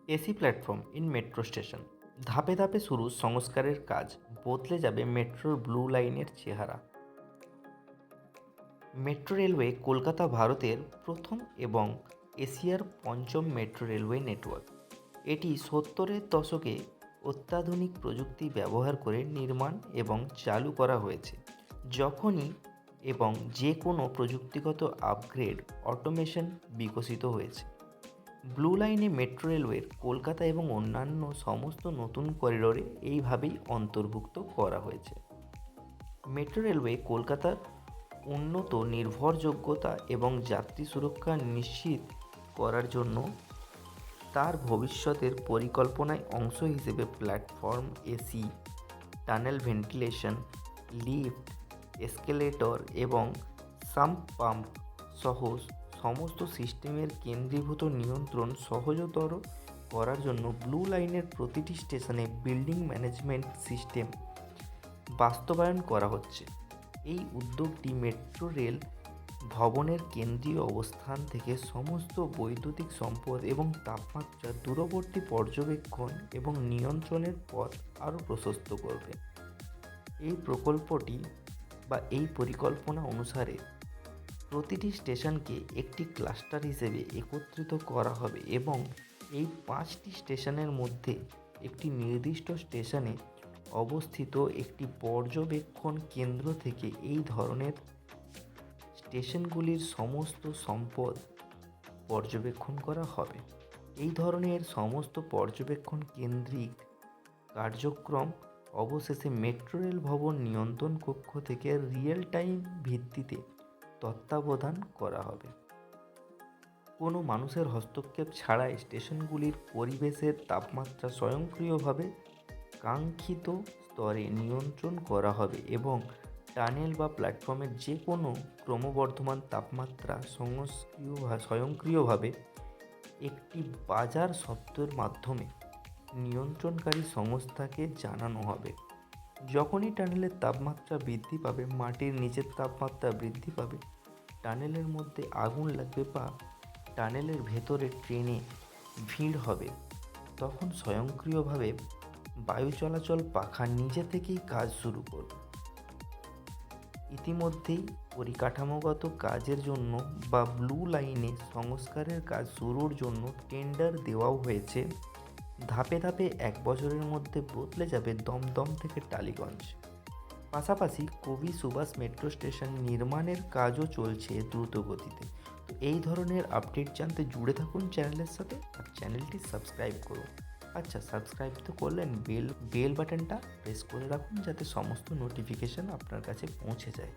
AC platform in metro station. ধাপে ধাপে শুরু সংস্কারের কাজ, বদলে যাবে মেট্রোর ব্লু লাইনের চেহারা। মেট্রো রেলওয়ে কলকাতা ভারতের প্রথম এবং এশিয়ার পঞ্চম মেট্রো রেলওয়ে নেটওয়ার্ক। এটি 70-এর দশকে অত্যাধুনিক প্রযুক্তি ব্যবহার করে নির্মাণ এবং চালু করা হয়েছে। যখনই এবং যে কোনো প্রযুক্তিগত আপগ্রেড, অটোমেশন বিকশিত হয়েছে। ব্লু লাইনে মেট্রো রেলওয়ের কলকাতা এবং অন্যান্য সমস্ত নতুন করিডোরে এইভাবেই অন্তর্ভুক্ত করা হয়েছে। মেট্রো রেলওয়ে কলকাতার উন্নত নির্ভরযোগ্যতা এবং যাত্রী সুরক্ষা নিশ্চিত করার জন্য তার ভবিষ্যতের পরিকল্পনায় অংশ হিসেবে platform AC, tunnel ventilation, lift, escalator এবং সাম্প পাম্প সহ সমস্ত সিস্টেমের কেন্দ্রীভূত নিয়ন্ত্রণ সহজতর করার জন্য ব্লু লাইনের প্রতিটি স্টেশনে বিল্ডিং ম্যানেজমেন্ট সিস্টেম বাস্তবায়ন করা হচ্ছে। এই উদ্যোগটি মেট্রো রেল ভবনের কেন্দ্রীয় অবস্থান থেকে সমস্ত বৈদ্যুতিক সম্পদ এবং তাপমাত্রা দূরবর্তী পর্যবেক্ষণ এবং নিয়ন্ত্রণের পথ আরও প্রশস্ত করবে। এই প্রকল্পটি বা এই পরিকল্পনা অনুসারে প্রতিটি স্টেশনকে একটি ক্লাস্টার হিসেবে একত্রিত করা হবে এবং এই 5টি স্টেশনের মধ্যে একটি নির্দিষ্ট স্টেশনে অবস্থিত একটি পর্যবেক্ষণ কেন্দ্র থেকে এই ধরনের স্টেশনগুলির সমস্ত সম্পদ পর্যবেক্ষণ করা হবে। এই ধরনের সমস্ত পর্যবেক্ষণ কেন্দ্রিক কার্যক্রম অবশেষে মেট্রো রেল ভবন নিয়ন্ত্রণ কক্ষ থেকে রিয়েল টাইম ভিত্তিতে তত্ত্বাবধান করা হবে। কোনো মানুষের হস্তক্ষেপ ছাড়াই স্টেশনগুলির পরিবেশের তাপমাত্রা স্বয়ংক্রিয়ভাবে কাঙ্ক্ষিত স্তরে নিয়ন্ত্রণ করা হবে এবং টানেল বা প্ল্যাটফর্মের যে কোনো ক্রমবর্ধমান তাপমাত্রা স্বয়ংক্রিয়ভাবে একটি বাজার শব্দের মাধ্যমে নিয়ন্ত্রণকারী সংস্থাকে জানানো হবে। যখনই টানেলের তাপমাত্রা বৃদ্ধি পাবে, মাটির নিচের তাপমাত্রা বৃদ্ধি পাবে, টানেলের মধ্যে আগুন লাগবে বা টানেলের ভেতরে ট্রেনে ভিড় হবে, তখন স্বয়ংক্রিয়ভাবে বায়ু চলাচল পাখা নিজে থেকেই কাজ শুরু করবে। ইতিমধ্যেই পরিকাঠামোগত কাজের জন্য বা ব্লু লাইনে সংস্কারের কাজ শুরুর জন্য টেন্ডার দেওয়াও হয়েছে। ধাপে ধাপে 1 বছরের মধ্যে বদলে যাবে দমদম থেকে টালিগঞ্জ। পাশাপাশি কবি সুভাষ মেট্রো স্টেশন নির্মাণের কাজও চলছে দ্রুত গতিতে। তো এই ধরনের আপডেট জানতে জুড়ে থাকুন চ্যানেলের সাথে আর চ্যানেলটি সাবস্ক্রাইব করুন। আচ্ছা, সাবস্ক্রাইব তো করলেন, বেল বাটনটা প্রেস করে রাখুন যাতে সমস্ত নোটিফিকেশান আপনার কাছে পৌঁছে যায়।